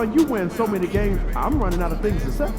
Sean, you win so many games, I'm running out of things to say.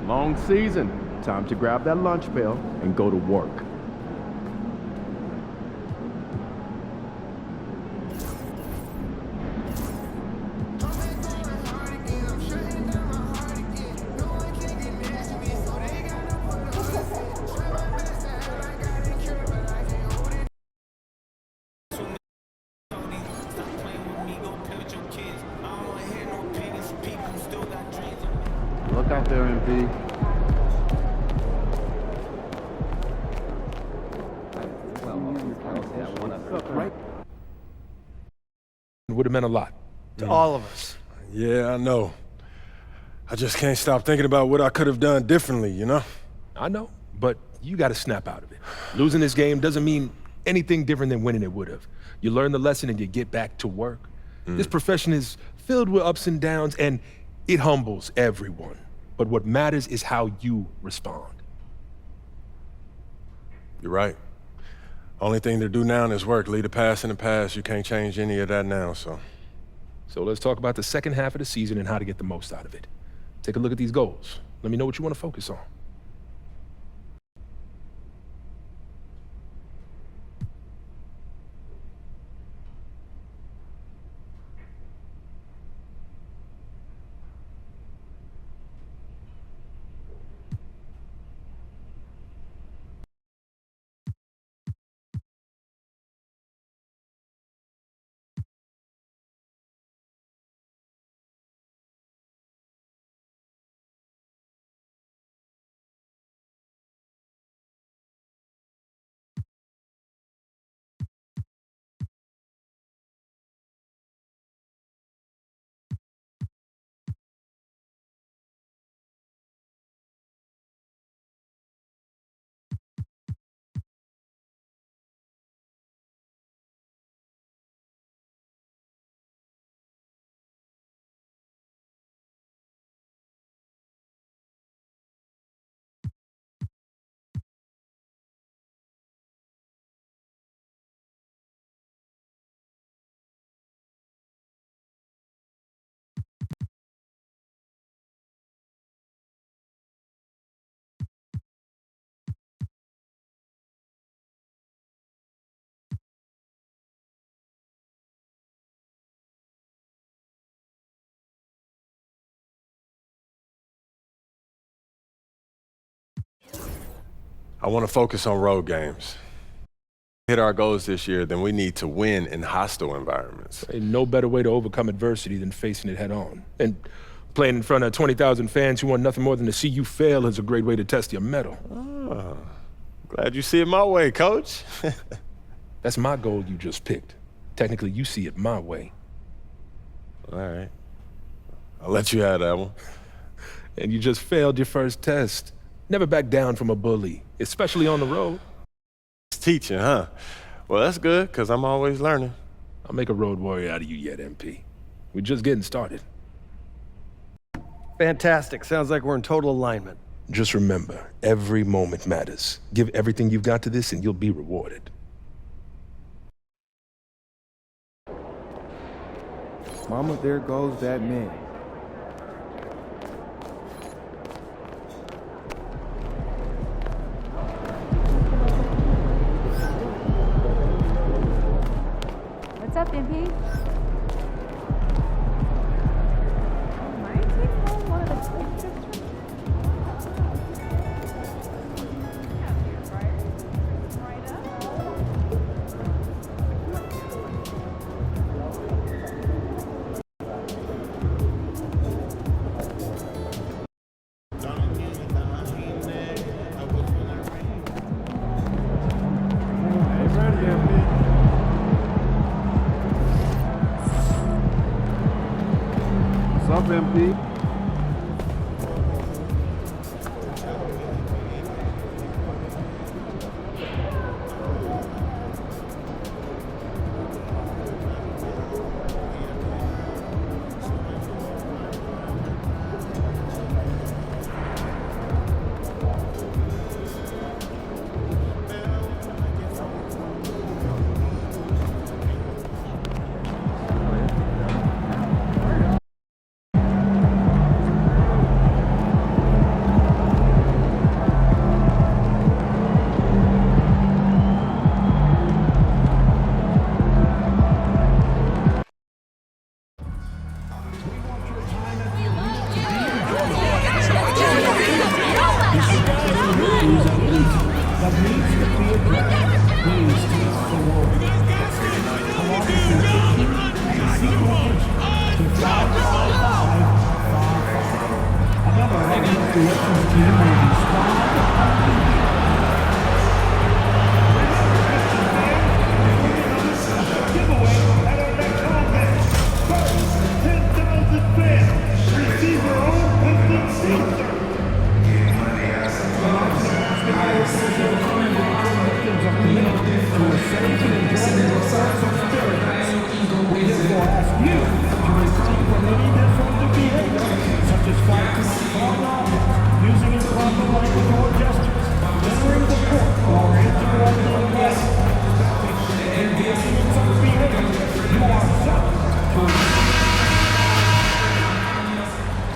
Long season. Time to grab that lunch bell and go to work. Look out there, MP. It would have meant a lot to all of us. Yeah, I know. I just can't stop thinking about what I could have done differently, you know? I know, but you got to snap out of it. Losing this game doesn't mean anything different than winning it would have. You learn the lesson and you get back to work. This profession is filled with ups and downs, and it humbles everyone. But what matters is how you respond. You're right. Only thing to do now is work. Leave the past in the past. You can't change any of that now, so. So let's talk about the second half of the season and how to get the most out of it. Take a look at these goals. Let me know what you want to focus on. I want to focus on road games. Hit our goals this year, then we need to win in hostile environments. Ain't no better way to overcome adversity than facing it head on. And playing in front of 20,000 fans who want nothing more than to see you fail is a great way to test your mettle. Oh, glad you see it my way, Coach. That's my goal you just picked. Technically, you see it my way. All right. I'll let you have that one. And you just failed your first test. Never back down from a bully, especially on the road. It's teaching, huh? Well, that's good, because I'm always learning. I'll make a road warrior out of you yet, MP. We're just getting started. Fantastic. Sounds like we're in total alignment. Just remember, every moment matters. Give everything you've got to this and you'll be rewarded. Mama, there goes that man. What's up, MP? Might take home one of the pictures right What's up, MP?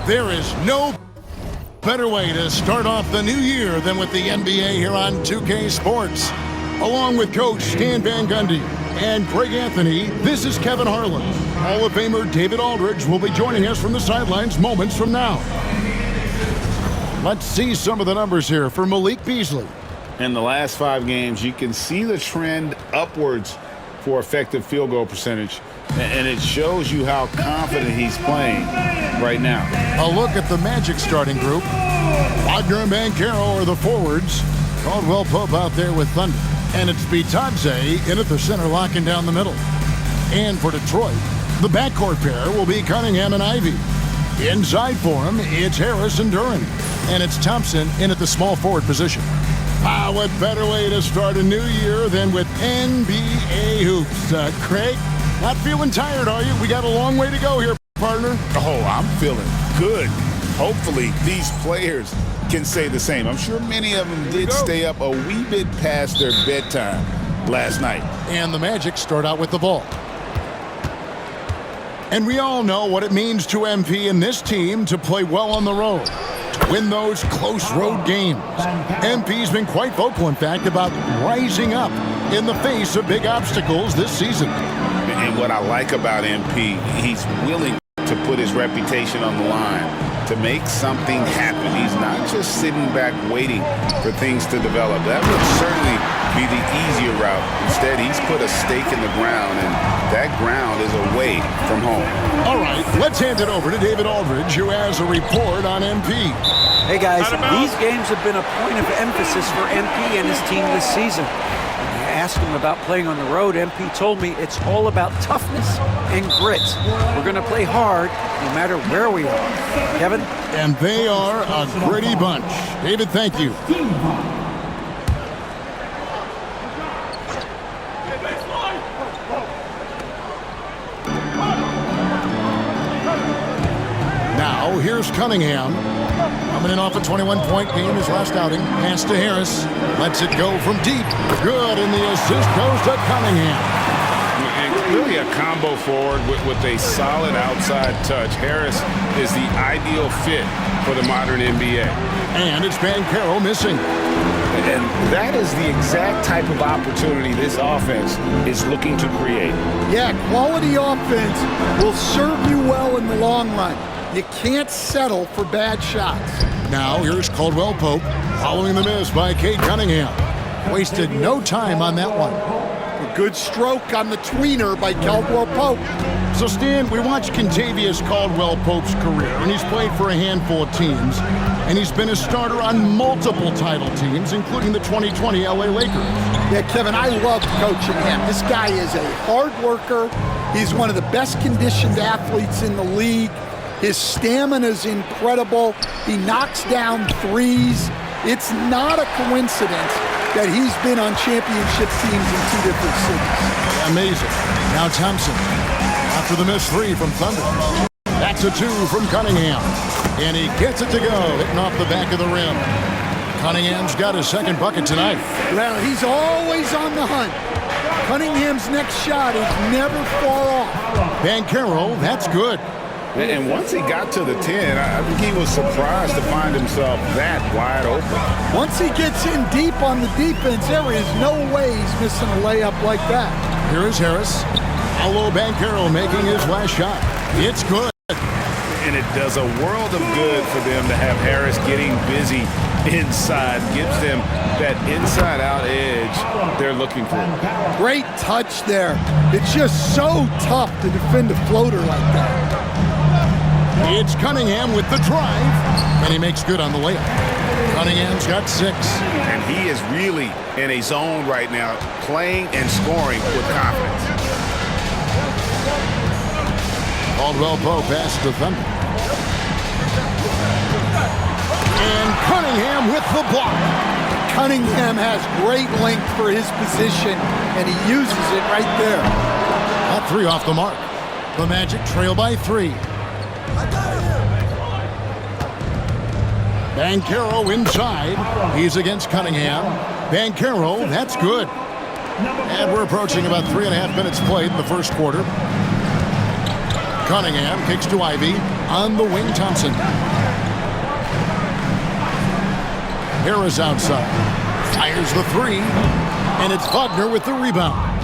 There is no better way to start off the new year than with the NBA here on 2K Sports. Along with Coach Stan Van Gundy and Greg Anthony, this is Kevin Harlan. Hall of Famer David Aldridge will be joining us from the sidelines moments from now. Let's see some of the numbers here for Malik Beasley. In the last 5 games, you can see the trend upwards for effective field goal percentage, and it shows you how confident he's playing right now. A look at the Magic starting group. Wagner and Banchero are the forwards. Caldwell Pope out there with Thunder. And it's Bitadze in at the center, locking down the middle. And for Detroit, the backcourt pair will be Cunningham and Ivy. Inside for him, it's Harris and Duran. And it's Thompson in at the small forward position. What better way to start a new year than with NBA hoops. Craig, not feeling tired, are you? We got a long way to go here, partner. Oh, I'm feeling good. Hopefully, these players can say the same. I'm sure many of them did stay up a wee bit past their bedtime last night. And the Magic start out with the ball. And we all know what it means to MP and this team to play well on the road, to win those close road games. MP's been quite vocal, in fact, about rising up in the face of big obstacles this season. And what I like about MP, he's willing to put his reputation on the line to make something happen. He's not just sitting back waiting for things to develop. That would certainly be the easier route. Instead, he's put a stake in the ground, and that ground is away from home. All right, let's hand it over to David Aldridge, who has a report on MP. Hey guys, these games have been a point of emphasis for MP and his team this season. I asked him about playing on the road. MP told me it's all about toughness and grit. We're going to play hard no matter where we are. Kevin? And they are a gritty bunch. David, thank you. Now, here's Cunningham. Coming in off a 21-point game, his last outing. Pass to Harris. Lets it go from deep. Good, and the assist goes to Cunningham. And clearly a combo forward with a solid outside touch. Harris is the ideal fit for the modern NBA. And it's Banchero missing. And that is the exact type of opportunity this offense is looking to create. Yeah, quality offense will serve you well in the long run. You can't settle for bad shots. Now, here's Caldwell Pope following the miss by Cade Cunningham. Wasted no time on that one. A good stroke on the tweener by Caldwell Pope. So, Stan, we watched Kentavious Caldwell Pope's career, and he's played for a handful of teams, and he's been a starter on multiple title teams, including the 2020 LA Lakers. Yeah, Kevin, I love coaching him. This guy is a hard worker. He's one of the best conditioned athletes in the league. His stamina is incredible. He knocks down threes. It's not a coincidence that he's been on championship teams in 2 different cities. Amazing. Now Thompson. After the missed three from Thunder. That's a 2 from Cunningham. And he gets it to go, hitting off the back of the rim. Cunningham's got his second bucket tonight. Well, he's always on the hunt. Cunningham's next shot is never far off. Banchero, that's good. And once he got to the 10, I think he was surprised to find himself that wide open. Once he gets in deep on the defense, there is no way he's missing a layup like that. Here is Harris. Paulo Banchero making his last shot. It's good. And it does a world of good for them to have Harris getting busy inside. Gives them that inside-out edge they're looking for. Great touch there. It's just so tough to defend a floater like that. It's Cunningham with the drive, and he makes good on the layup. Cunningham's got 6. And he is really in a zone right now, playing and scoring with confidence. Caldwell Pope passes to Thunder. And Cunningham with the block. Cunningham has great length for his position, and he uses it right there. That 3 off the mark. The Magic trail by 3. Banchero inside. He's against Cunningham. Banchero, that's good. And we're approaching about 3.5 minutes played in the first quarter. Cunningham kicks to Ivy. On the wing, Thompson. Harris outside. Fires the 3. And it's Wagner with the rebound.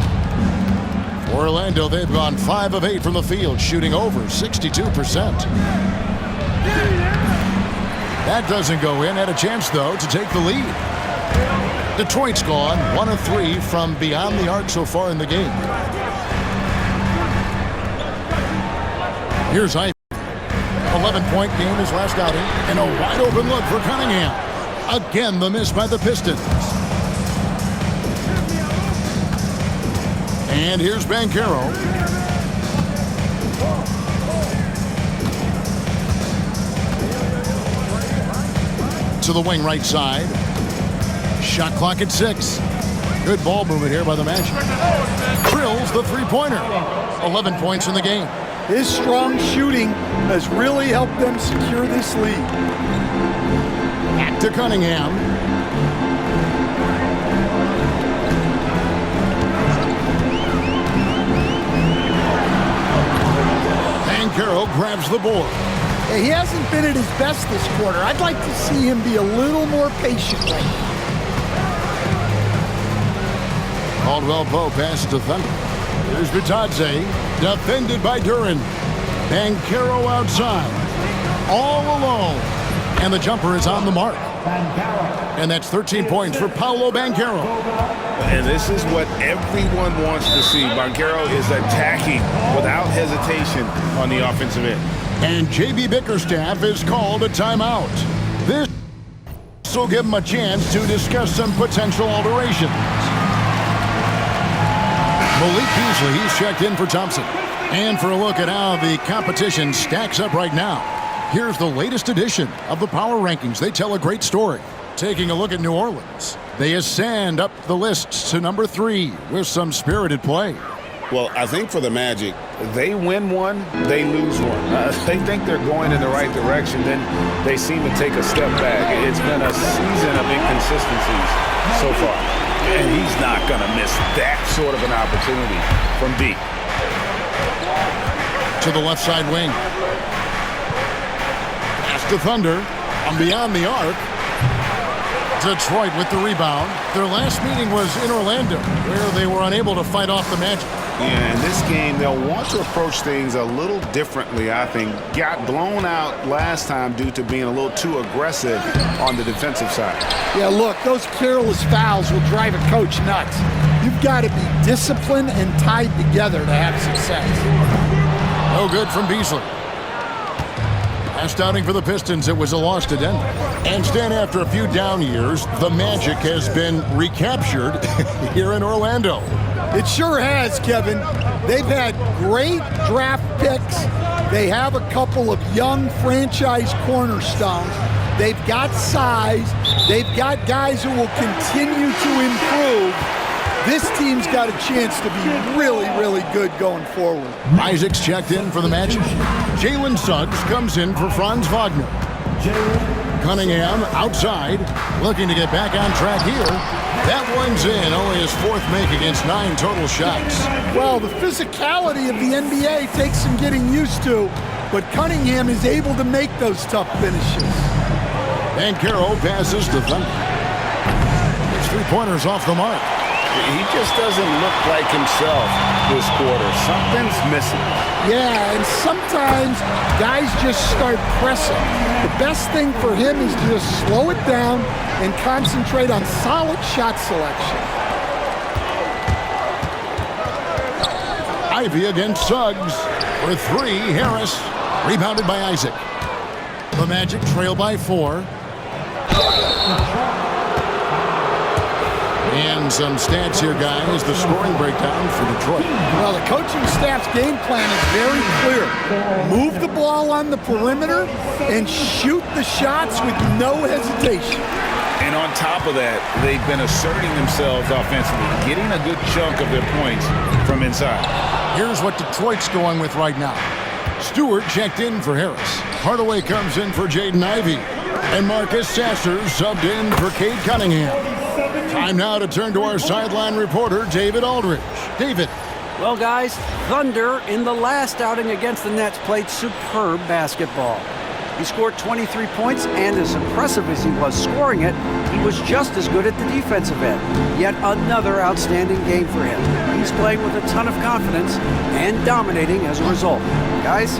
For Orlando, they've gone 5 of 8 from the field, shooting over 62%. That doesn't go in. Had a chance, though, to take the lead. Detroit's gone 1 of 3 from beyond the arc so far in the game. Here's Ivy. 11-point game, his last outing, and a wide-open look for Cunningham. Again, the miss by the Pistons. And here's Banchero. To the wing right side. Shot clock at 6. Good ball movement here by the Magic. Drills the three-pointer. 11 points in the game. His strong shooting has really helped them secure this lead. Back to Cunningham. Banchero grabs the board. He hasn't been at his best this quarter. I'd like to see him be a little more patient right now. Caldwell Pope passes to Thunder. Here's Bitadze, defended by Duran. Banchero outside, all alone. And the jumper is on the mark. And that's 13 points for Paolo Banchero. And this is what everyone wants to see. Banchero is attacking without hesitation on the offensive end. And J.B. Bickerstaff is called a timeout. This will give him a chance to discuss some potential alterations. Malik Beasley, he's checked in for Thompson. And for a look at how the competition stacks up right now, here's the latest edition of the Power Rankings. They tell a great story. Taking a look at New Orleans, they ascend up the lists to number 3 with some spirited play. Well, I think for the Magic, they win one, they lose one. They think they're going in the right direction, then they seem to take a step back. It's been a season of inconsistencies so far, and he's not going to miss that sort of an opportunity from deep. To the left side wing. Pass to Thunder. And beyond the arc. Detroit with the rebound. Their last meeting was in Orlando, where they were unable to fight off the Magic. Yeah, in this game, they'll want to approach things a little differently, I think. Got blown out last time due to being a little too aggressive on the defensive side. Yeah, look, those careless fouls will drive a coach nuts. You've got to be disciplined and tied together to have success. No good from Beasley. Last outing for the Pistons, it was a loss to Denver. And Stan, after a few down years, the Magic has been recaptured here in Orlando. It sure has, Kevin. They've had great draft picks. They have a couple of young franchise cornerstones. They've got size. They've got guys who will continue to improve. This team's got a chance to be really, really good going forward. Isaac's checked in for the Magic. Jalen Suggs comes in for Franz Wagner. Cunningham outside, looking to get back on track here. That one's in, only his fourth make against 9 total shots. Well, the physicality of the NBA takes some getting used to, but Cunningham is able to make those tough finishes. Banchero passes to Thunder. His 3-pointers off the mark. He just doesn't look like himself this quarter. Something's missing. Yeah, and sometimes guys just start pressing. The best thing for him is to just slow it down and concentrate on solid shot selection. Ivy against Suggs. For 3, Harris. Rebounded by Isaac. The Magic trail by 4. And some stats here, guys. The scoring breakdown for Detroit. Well, the coaching staff's game plan is very clear. Move the ball on the perimeter and shoot the shots with no hesitation. And on top of that, they've been asserting themselves offensively, getting a good chunk of their points from inside. Here's what Detroit's going with right now. Stewart checked in for Harris. Hardaway comes in for Jaden Ivey. And Marcus Sasser subbed in for Cade Cunningham. Time now to turn to our sideline reporter, David Aldridge. David. Well, guys, Thunder in the last outing against the Nets played superb basketball. He scored 23 points, and as impressive as he was scoring it, he was just as good at the defensive end. Yet another outstanding game for him. He's playing with a ton of confidence and dominating as a result. Guys?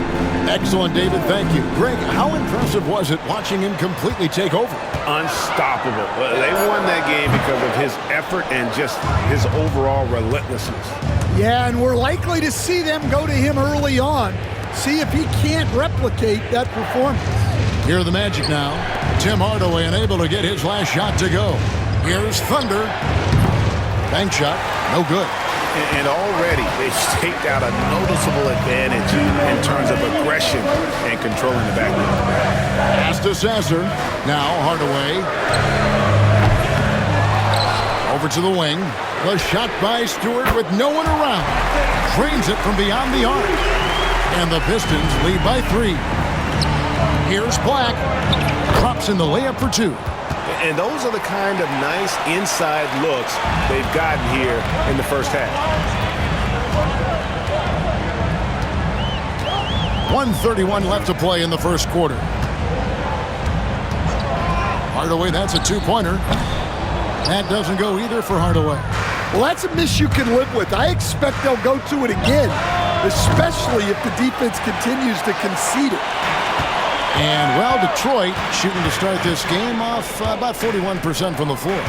Excellent, David. Thank you. Greg, how impressive was it watching him completely take over? Unstoppable. They won that game because of his effort and just his overall relentlessness. Yeah, and we're likely to see them go to him early on. See if he can't replicate that performance. Here are the Magic now. Tim Hardaway unable to get his last shot to go. Here's Thunder. Bank shot, no good. And already they've staked out a noticeable advantage in terms of aggression and controlling the backcourt. Pass to Sasser. Now Hardaway. Over to the wing. The shot by Stewart with no one around. Drains it from beyond the arc. And the Pistons lead by 3. Here's Black. Drops in the layup for 2. And those are the kind of nice inside looks they've gotten here in the first half. 1:31 left to play in the first quarter. Hardaway, that's a 2-pointer. That doesn't go either for Hardaway. Well, that's a miss you can live with. I expect they'll go to it again, especially if the defense continues to concede it. And, well, Detroit shooting to start this game off about 41% from the floor.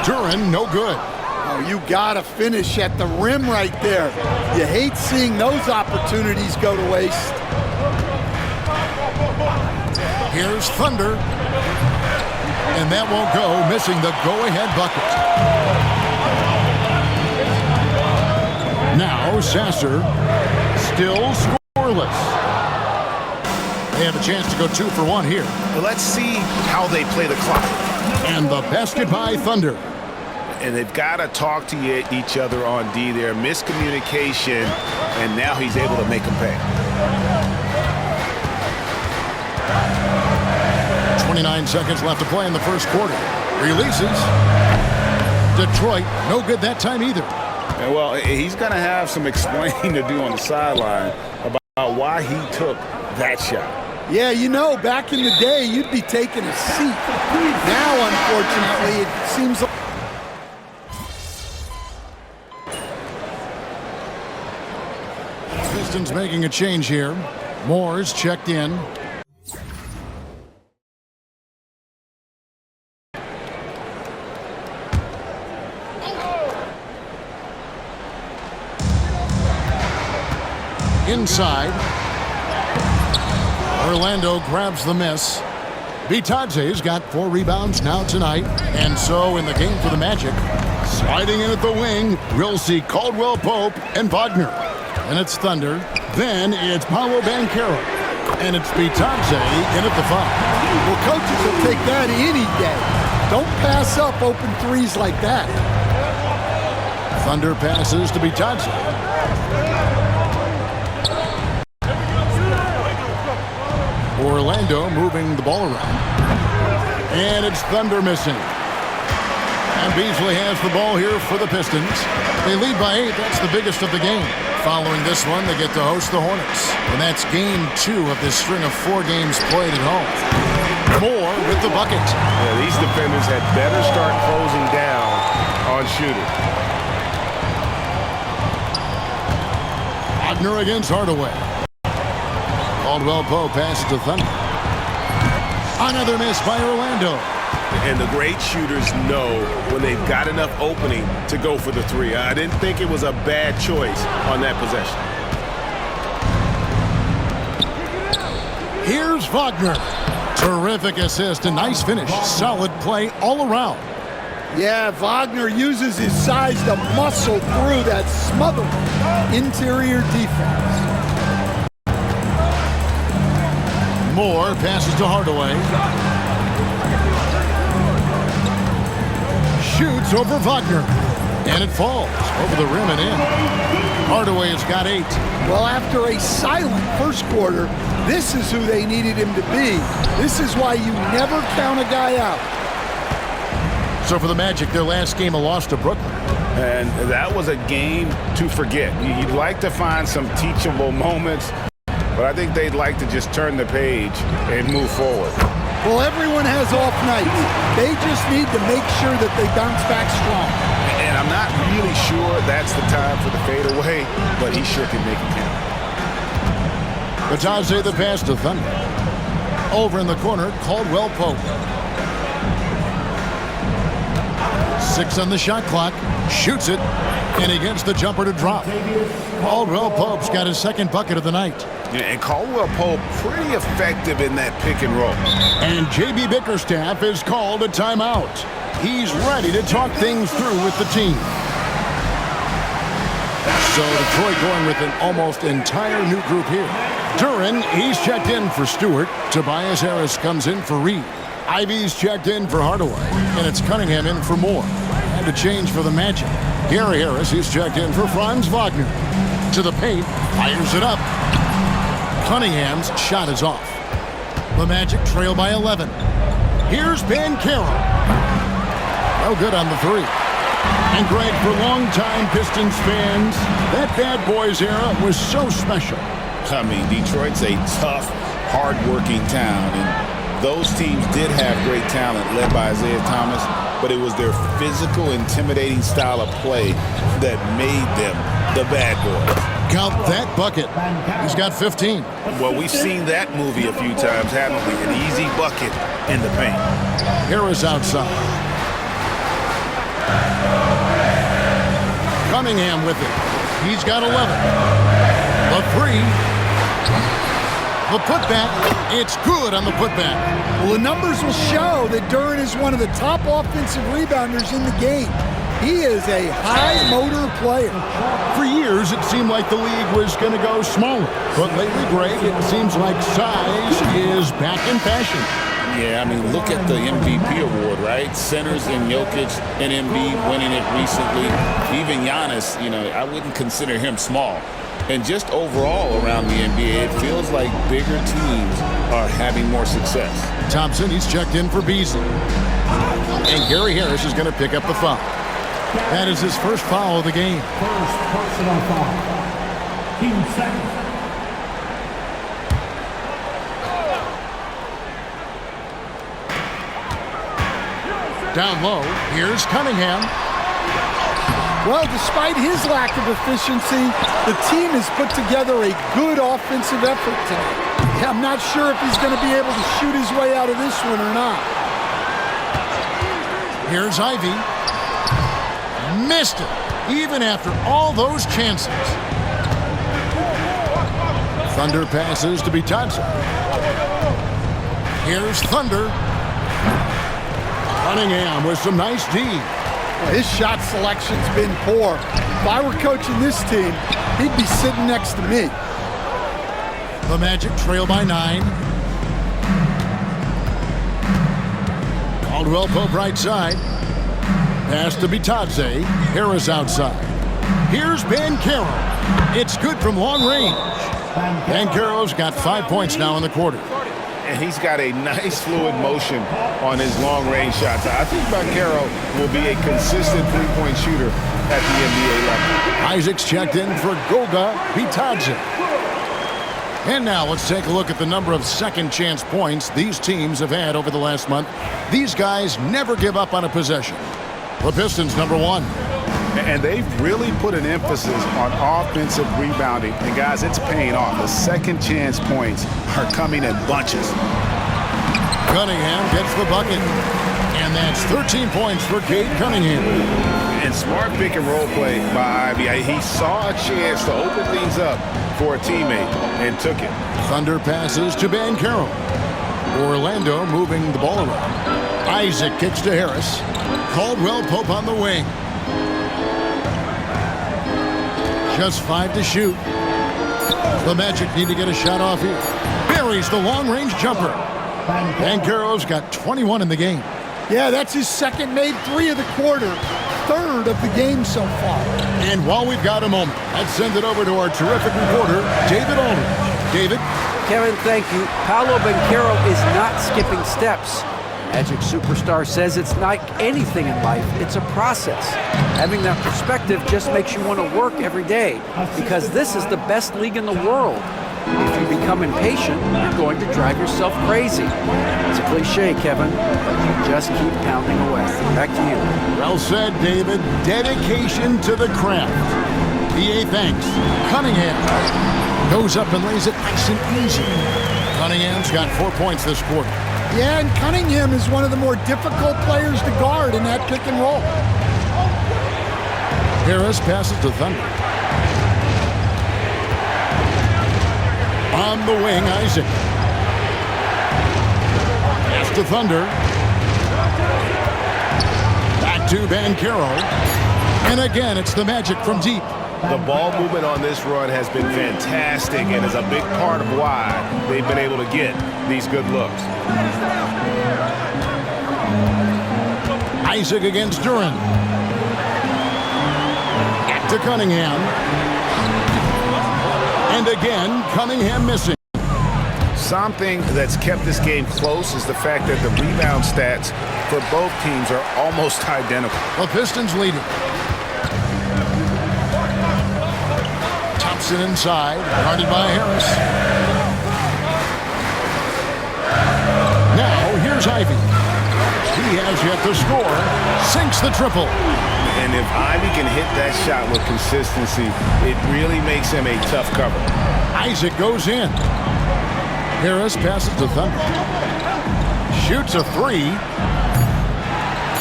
Duren, no good. Oh, you got to finish at the rim right there. You hate seeing those opportunities go to waste. Here's Thunder. And that won't go, missing the go-ahead bucket. Now Sasser still scoreless. They have a chance to go 2 for 1 here. Well, let's see how they play the clock. And the basket by Thunder. And they've got to talk to each other on D there. Miscommunication, and now he's able to make them pay. 29 seconds left to play in the first quarter. Releases. Detroit, no good that time either. And well, he's going to have some explaining to do on the sideline about why he took that shot. Yeah, you know, back in the day, you'd be taking a seat. Now, unfortunately, it seems like Pistons making a change here. Moore's checked in. Inside. Orlando grabs the miss. Bitadze's got 4 rebounds now tonight. And so in the game for the Magic, sliding in at the wing, we'll see Caldwell Pope and Wagner. And it's Thunder. Then it's Paolo Banchero. And it's Bitadze in at the 5. Well, coaches will take that any day. Don't pass up open threes like that. Thunder passes to Bitadze. Orlando moving the ball around. And it's Thunder missing. And Beasley has the ball here for the Pistons. They lead by 8. That's the biggest of the game. Following this one, they get to host the Hornets. And that's game 2 of this string of 4 games played at home. Moore with the bucket. Yeah, these defenders had better start closing down on shooters. Wagner against Hardaway. Caldwell Pope passes to Thunder. Another miss by Orlando. And the great shooters know when they've got enough opening to go for the 3. I didn't think it was a bad choice on that possession. Here's Wagner. Terrific assist and nice finish. Solid play all around. Yeah, Wagner uses his size to muscle through that smothered interior defense. Moore passes to Hardaway. Shoots over Wagner. And it falls over the rim and in. Hardaway has got 8. Well, after a silent first quarter, this is who they needed him to be. This is why you never count a guy out. So for the Magic, their last game, a loss to Brooklyn. And that was a game to forget. You'd like to find some teachable moments, but I think they'd like to just turn the page and move forward. Well, everyone has off nights. They just need to make sure that they bounce back strong. And I'm not really sure that's the time for the fadeaway, but he sure can make it count. Bitadze the pass to Thunder. Over in the corner, Caldwell Pope. 6 on the shot clock. Shoots it, and he gets the jumper to drop. Caldwell Pope's got his second bucket of the night. Yeah, and Caldwell Pope pretty effective in that pick and roll. And J.B. Bickerstaff has called a timeout. He's ready to talk things through with the team. So Detroit going with an almost entire new group here. Duren, he's checked in for Stewart. Tobias Harris comes in for Reed. Ivy's checked in for Hardaway. And it's Cunningham in for Moore. And a change for the Magic. Gary Harris, he's checked in for Franz Wagner. To the paint, fires it up. Cunningham's shot is off. The Magic trail by 11. Here's Banchero. No good on the 3. And Greg, for longtime Pistons fans, that Bad Boys era was so special. I mean, Detroit's a tough, hard-working town, and those teams did have great talent led by Isaiah Thomas, but it was their physical, intimidating style of play that made them the Bad Boys. Count that bucket. He's got 15. Well, we've seen that movie a few times, haven't we? An easy bucket in the paint. Harris outside. Cunningham with it. He's got 11. The 3. The putback. It's good on the putback. Well, the numbers will show that Duren is one of the top offensive rebounders in the game. He is a high-motor player. For years, it seemed like the league was going to go smaller. But lately, Greg, it seems like size is back in fashion. Yeah, I mean, look at the MVP award, right? Centers and Jokic and Embiid winning it recently. Even Giannis, you know, I wouldn't consider him small. And just overall around the NBA, it feels like bigger teams are having more success. Thompson, he's checked in for Beasley. And Gary Harris is going to pick up the foul. That is his first foul of the game. First personal foul. Team second. Down low, here's Cunningham. Well, despite his lack of efficiency, the team has put together a good offensive effort tonight. I'm not sure if he's going to be able to shoot his way out of this one or not. Here's Ivy. Missed it, even after all those chances. Thunder passes to Bitadze. Here's Thunder. Cunningham with some nice D. Well, his shot selection's been poor. If I were coaching this team, he'd be sitting next to me. The Magic trail by 9. Caldwell Pope right side. Pass to Bitadze. Harris outside. Here's Banchero. It's good from long range. Banchero's got 5 points now in the quarter. And he's got a nice fluid motion on his long-range shots. I think Banchero will be a consistent three-point shooter at the NBA level. Isaac's checked in for Goga Bitadze. And now let's take a look at the number of second chance points these teams have had over the last month. These guys never give up on a possession. The Pistons, number 1. And they've really put an emphasis on offensive rebounding. And guys, it's paying off. The second chance points are coming in bunches. Cunningham gets the bucket. And that's 13 points for Cade Cunningham. And smart pick and roll play by Ivy. He saw a chance to open things up for a teammate and took it. Thunder passes to Banchero. Orlando moving the ball around. Isaac kicks to Harris. Caldwell Pope on the wing. Just 5 to shoot. The Magic need to get a shot off here. Buries the long-range jumper. Banchero's got 21 in the game. Yeah, that's his second made 3 of the quarter. Third of the game so far. And while we've got a moment, let's send it over to our terrific reporter, David Aldridge. David? Kevin, thank you. Paolo Banchero is not skipping steps. Magic superstar says it's like anything in life, it's a process. Having that perspective just makes you want to work every day because this is the best league in the world. If you become impatient, you're going to drive yourself crazy. It's a cliche, Kevin, but you just keep pounding away. Back to you. Well said, David. Dedication to the craft. PA thanks. Cunningham goes up and lays it nice and easy. Cunningham's got 4 points this quarter. Yeah, and Cunningham is one of the more difficult players to guard in that pick and roll. Harris passes to Thunder. On the wing, Isaac. Pass to Thunder. Back to Banchero. And again, it's the Magic from deep. The ball movement on this run has been fantastic and is a big part of why they've been able to get these good looks. Isaac against Duran. Back to Cunningham. And again, Cunningham missing. Something that's kept this game close is the fact that the rebound stats for both teams are almost identical. The Pistons leading. Thompson inside, guarded by Harris. Now, here's Ivy. He has yet to score. Sinks the triple. And if Ivy can hit that shot with consistency, it really makes him a tough cover. Isaac goes in. Harris passes to Thunder. Shoots a 3.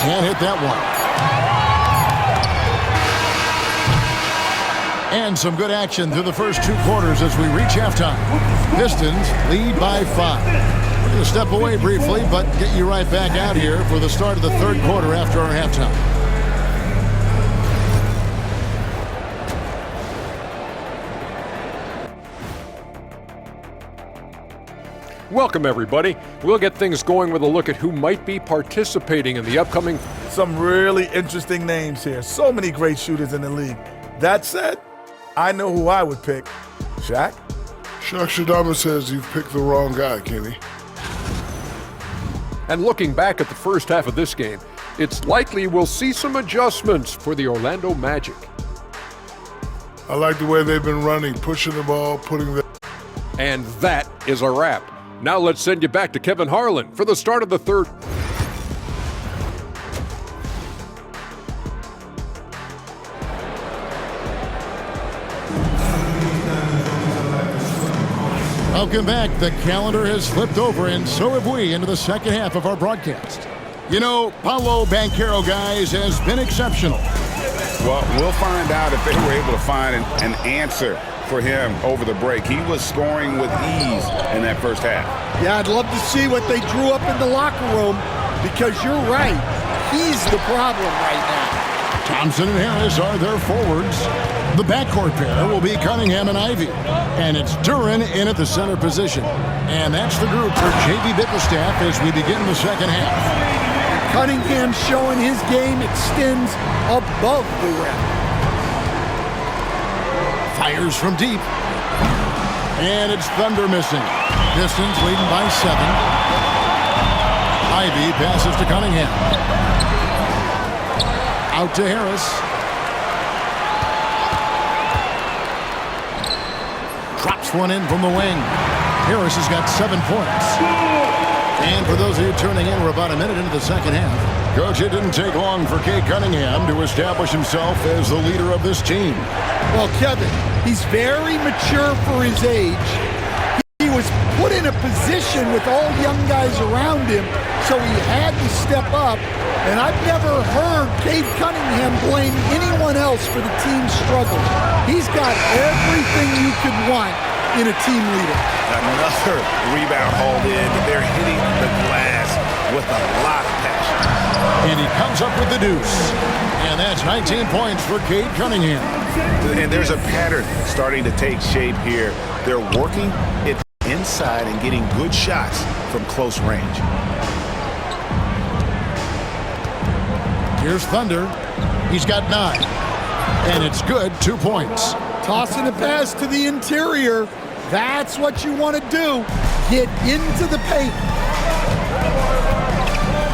Can't hit that one. And some good action through the first 2 quarters as we reach halftime. Pistons lead by 5. We're going to step away briefly, but get you right back out here for the start of the third quarter after our halftime. Welcome, everybody. We'll get things going with a look at who might be participating in the upcoming... Some really interesting names here. So many great shooters in the league. That said, I know who I would pick. Shaq? Shaq Shadama says you've picked the wrong guy, Kenny. And looking back at the first half of this game, it's likely we'll see some adjustments for the Orlando Magic. I like the way they've been running, pushing the ball, putting the... And that is a wrap. Now let's send you back to Kevin Harlan for the start of the third. Welcome back. The calendar has flipped over, and so have we, into the second half of our broadcast. You know, Paolo Banchero, guys, has been exceptional. Well, we'll find out if they were able to find an answer for him over the break. He was scoring with ease in that first half. Yeah, I'd love to see what they drew up in the locker room, because you're right. He's the problem right now. Thompson and Harris are their forwards. The backcourt pair will be Cunningham and Ivy. And it's Duren in at the center position. And that's the group for J.B. Bickerstaff as we begin the second half. Cunningham showing his game extends above the rim. Fires from deep. And it's Thunder missing. Pistons leading by 7. Ivy passes to Cunningham. Out to Harris. Drops one in from the wing. Harris has got 7 points. And for those of you tuning in, we're about a minute into the second half. Coach, it didn't take long for Cade Cunningham to establish himself as the leader of this team. Well, Kevin, he's very mature for his age. He was put in a position with all young guys around him, so he had to step up. And I've never heard Cade Cunningham blame anyone else for the team's struggle. He's got everything you could want in a team leader. Another rebound hauled in. They're hitting the glass with a lot of passion. And he comes up with the deuce. And that's 19 points for Cade Cunningham. And there's a pattern starting to take shape here. They're working it inside and getting good shots from close range. Here's Thunder. He's got 9. And it's good, 2 points. Tossing a pass to the interior. That's what you want to do. Get into the paint.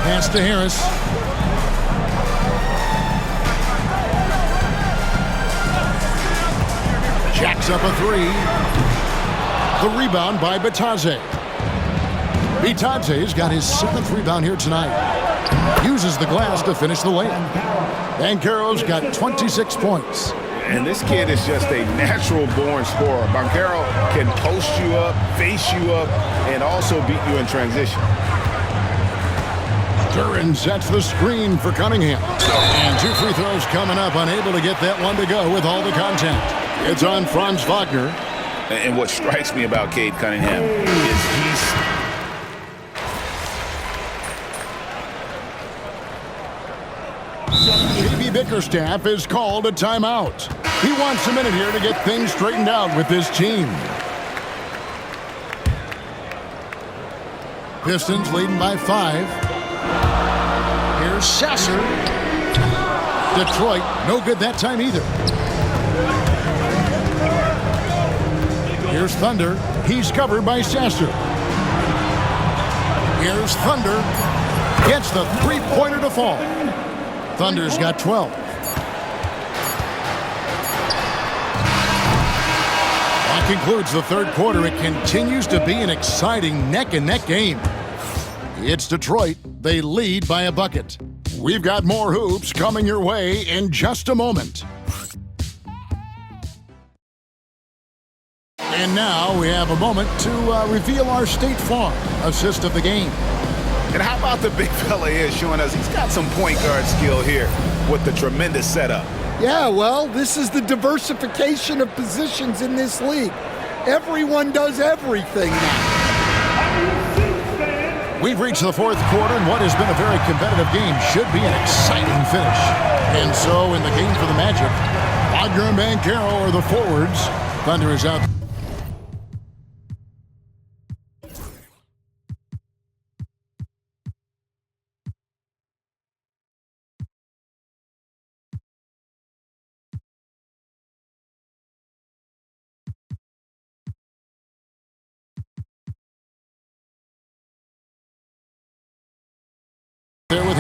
Pass to Harris. Jacks up a 3. The rebound by Bitadze. Bitadze's got his 7th rebound here tonight. Uses the glass to finish the layup. Banchero's got 26 points. And this kid is just a natural-born scorer. Banchero can post you up, face you up, and also beat you in transition. Duren sets the screen for Cunningham. And 2 free throws coming up, unable to get that one to go with all the contact. It's on Franz Wagner. And what strikes me about Cade Cunningham is J.B. Bickerstaff is called a timeout. He wants a minute here to get things straightened out with this team. Pistons leading by 5. Here's Sasser. Detroit, no good that time either. Here's Thunder. He's covered by Sasser. Here's Thunder. Gets the three-pointer to fall. Thunder's got 12. That concludes the third quarter. It continues to be an exciting neck-and-neck game. It's Detroit. They lead by a bucket. We've got more hoops coming your way in just a moment. And now we have a moment to reveal our State Farm assist of the game. And how about the big fella here showing us he's got some point guard skill here with the tremendous setup. Yeah, well, this is the diversification of positions in this league. Everyone does everything now. We've reached the fourth quarter, and what has been a very competitive game should be an exciting finish. And so in the game for the Magic, Wagner and Banchero are the forwards. Thunder is out.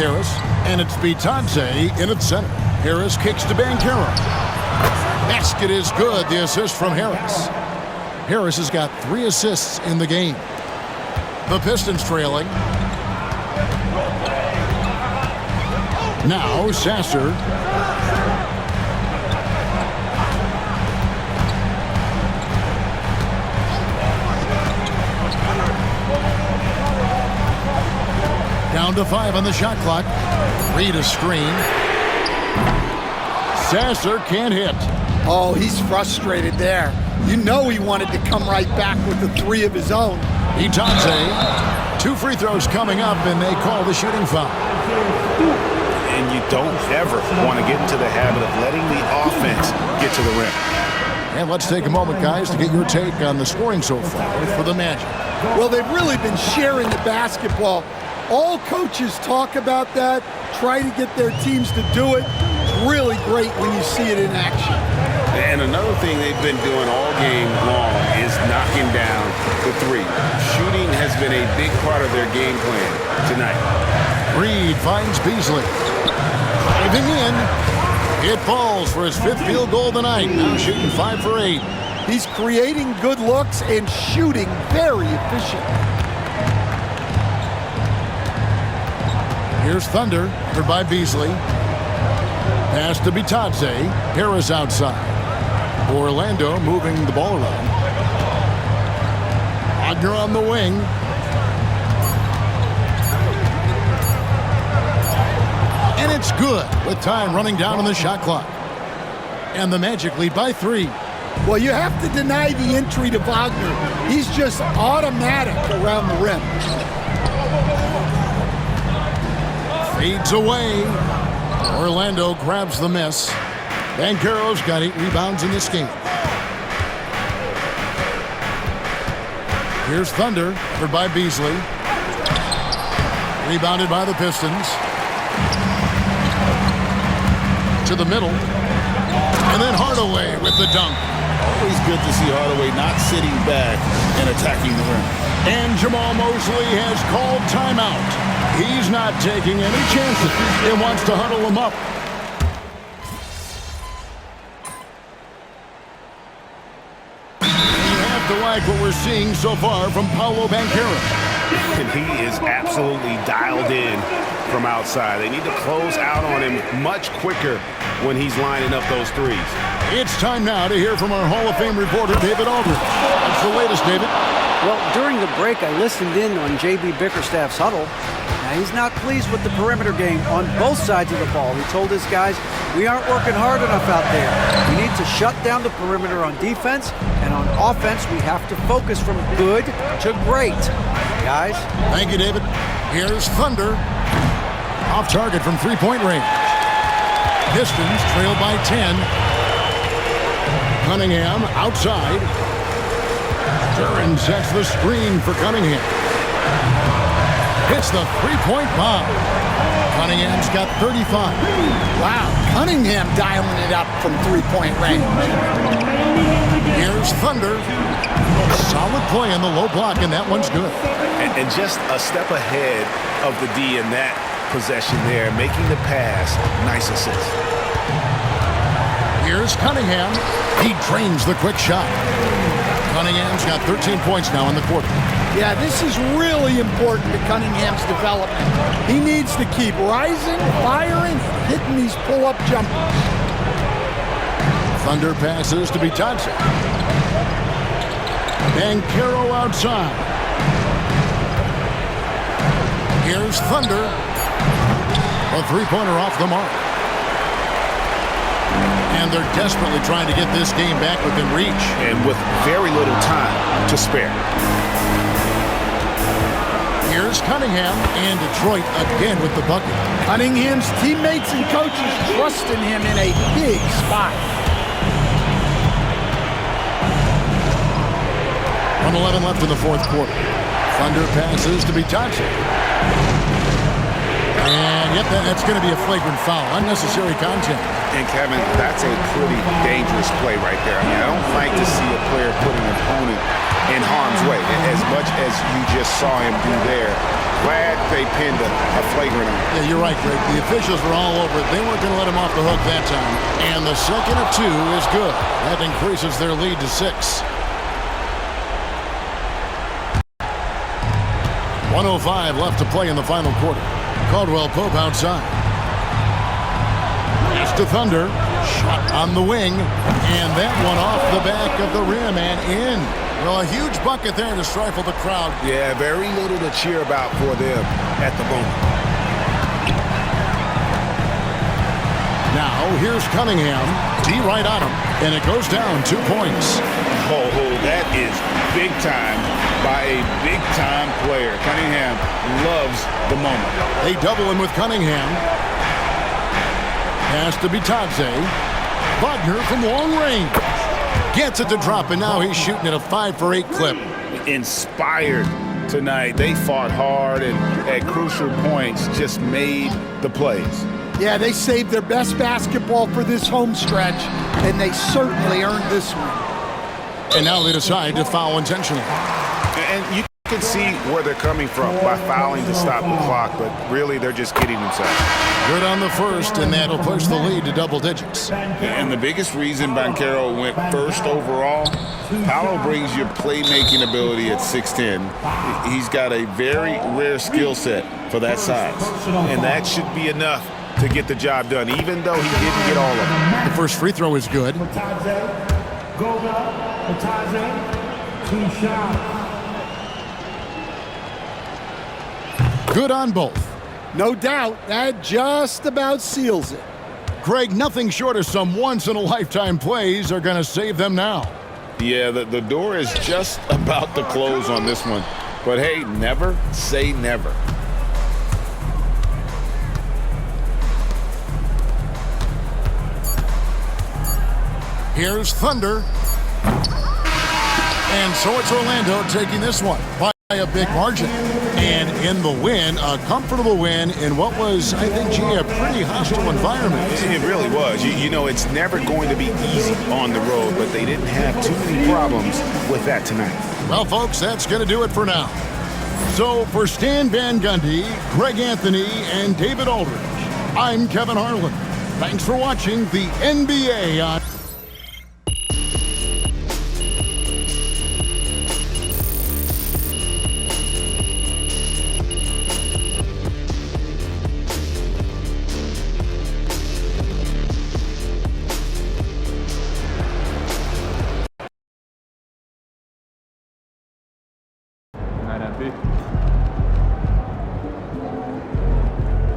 Harris, and it's Bitadze in its center. Harris kicks to Banchero. Basket is good, the assist from Harris. Harris has got 3 assists in the game. The Pistons trailing. Now Sasser. Down to 5 on the shot clock. Reed a screen. Sasser can't hit. Oh, he's frustrated there. You know he wanted to come right back with the 3 of his own. Bitadze. 2 free throws coming up, and they call the shooting foul. And you don't ever want to get into the habit of letting the offense get to the rim. And let's take a moment, guys, to get your take on the scoring so far for the Magic. Well, they've really been sharing the basketball. All coaches talk about that, try to get their teams to do it. It's really great when you see it in action. And another thing they've been doing all game long is knocking down the 3. Shooting has been a big part of their game plan tonight. Reed finds Beasley. Driving in. It falls for his 5th field goal tonight. Now shooting 5 for 8. He's creating good looks and shooting very efficient. Here's Thunder, covered by Beasley. Pass to Bitadze. Harris outside. Orlando moving the ball around. Wagner on the wing. And it's good with time running down on the shot clock. And the Magic lead by 3. Well, you have to deny the entry to Wagner. He's just automatic around the rim. Fades away. Orlando grabs the miss. Banchero's got 8 rebounds in this game. Here's Thunder, covered by Beasley. Rebounded by the Pistons. To the middle. And then Hardaway with the dunk. Always good to see Hardaway not sitting back and attacking the rim. And Jamal Mosley has called timeout. He's not taking any chances and wants to huddle him up. You have to like what we're seeing so far from Paolo Banchero. And he is absolutely dialed in from outside. They need to close out on him much quicker when he's lining up those 3s. It's time now to hear from our Hall of Fame reporter, David Aldridge. What's the latest, David? Well, during the break, I listened in on J.B. Bickerstaff's huddle. Now, he's not pleased with the perimeter game on both sides of the ball. He told his guys, we aren't working hard enough out there. We need to shut down the perimeter on defense, and on offense, we have to focus from good to great. Guys? Thank you, David. Here's Thunder. Off target from 3-point range. Pistons trail by 10. Cunningham outside. Duran sets the screen for Cunningham. Hits the 3-point bomb. Cunningham's got 35. Wow, Cunningham dialing it up from 3-point range. Here's Thunder. Solid play on the low block, and that one's good. And just a step ahead of the D in that possession there, making the pass. Nice assist. Here's Cunningham. He drains the quick shot. Cunningham's got 13 points now in the quarter. Yeah, this is really important to Cunningham's development. He needs to keep rising, firing, hitting these pull-up jumpers. Thunder passes to Bitadze. Banchero outside. Here's Thunder. A 3-pointer off the mark. And they're desperately trying to get this game back within reach. And with very little time to spare. Here's Cunningham, and Detroit again with the bucket. Cunningham's teammates and coaches trusting him in a big spot. 1:11 left in the fourth quarter. Thunder passes to Bitadze. And yep, that's going to be a flagrant foul. Unnecessary contact. And Kevin, that's a pretty dangerous play right there. I mean, I don't like to see a player put an opponent in harm's way, as much as you just saw him do there. Glad they pinned a flagrant on. Yeah, you're right, Greg. The officials were all over it. They weren't going to let him off the hook that time. And the second of 2 is good. That increases their lead to 6. 1:05 left to play in the final quarter. Caldwell Pope outside. Pass to Thunder. Shot on the wing. And that one off the back of the rim and in. Well, a huge bucket there to stifle the crowd. Yeah, very little to cheer about for them at the moment. Now, here's Cunningham. D right on him. And it goes down 2 points. Oh, that is big time by a big-time player. Cunningham loves the moment. They double him with Cunningham. Pass to Bitadze. Wagner from long range. Gets it to drop, and now he's shooting at a 5 for 8 clip. Inspired tonight. They fought hard and at crucial points just made the plays. Yeah, they saved their best basketball for this home stretch, and they certainly earned this one. And now they decide to foul intentionally. And you can see where they're coming from by fouling to stop the clock, but really they're just kidding themselves. Good on the first, and that'll push the lead to double digits. And the biggest reason Banchero went first overall, Paolo brings your playmaking ability at 6'10". He's got a very rare skill set for that size, and that should be enough to get the job done, even though he didn't get all of them. The first free throw is good. Good on both. No doubt, that just about seals it. Greg, nothing short of some once-in-a-lifetime plays are going to save them now. Yeah, the door is just about to close on this one. But hey, never say never. Here's Thunder. And so it's Orlando taking this one by a big margin. And in the win, a comfortable win in what was, I think, a pretty hostile environment. It really was. You know, it's never going to be easy on the road, but they didn't have too many problems with that tonight. Well, folks, that's going to do it for now. So for Stan Van Gundy, Greg Anthony, and David Aldridge, I'm Kevin Harlan. Thanks for watching the NBA on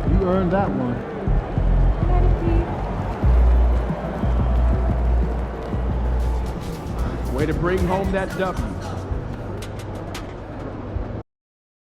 You earned that one. Way to bring home that W.